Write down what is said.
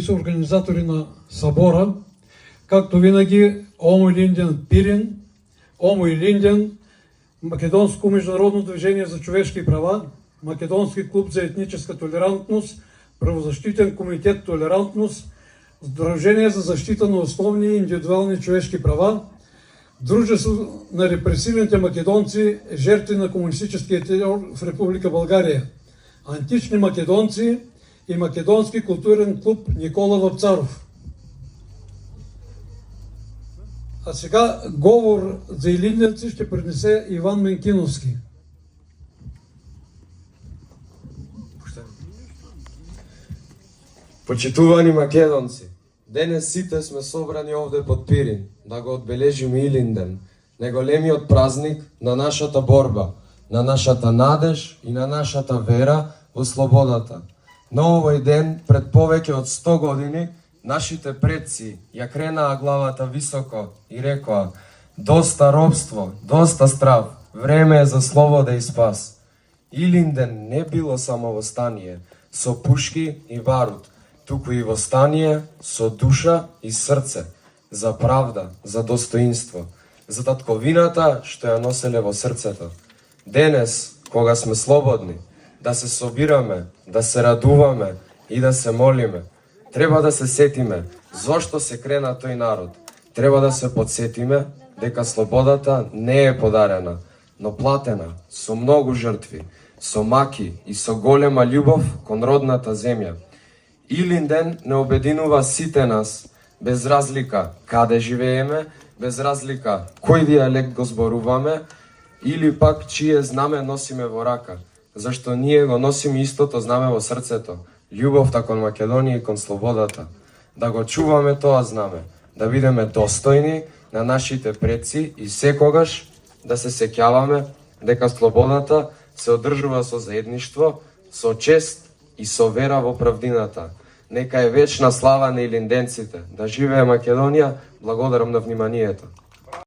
кои се организатори на събора. Както винаги, Омо Илинден Пирин, Омо Илинден, Македонско международно движение за човешки права, Македонски клуб за етническа толерантност, Правозащитен комитет Толерантност, Сдружение за защита на основни и индивидуални човешки права, Дружество на репресивните македонци, жертви на комунистическия терор в Република България, Антични македонци и Македонски културен клуб Никола Вапцаров. А сега говор за илинденци ще принесе Иван Менкиновски. Почитувани македонци, денес сите сме собрани овде под Пирин да го одбележиме Илинден, најголемиот празник на нашата борба, на нашата надеж и на нашата вера во слободата. На овој ден, пред повеќе од 100 години, нашите предци ја кренаа главата високо и рекоа: доста робство, доста страв, време е за слобода и спас. Илинден не било само востание со пушки и барут, туку и востание со душа и срце, за правда, за достоинство, за татковината што ја носеле во срцето. Денес, кога сме слободни, да се собираме, да се радуваме и да се молиме, треба да се сетиме зошто се крена тој народ. Треба да се подсетиме дека слободата не е подарена, но платена со многу жртви, со маки и со голема љубов кон родната земја. Илинден не обединува сите нас, без разлика каде живееме, без разлика кој дијалект го зборуваме или пак чие знаме носиме во рака, зашто ние го носиме истото знаме во срцето, љубовта кон Македонија и кон слободата. Да го чуваме тоа знаме, да бидеме достојни на нашите предци и секогаш да се сеќаваме дека слободата се одржува со заедништво, со чест и со вера во правдината. Нека е вечна слава на илинденците. Да живее Македонија. Благодарам на вниманието.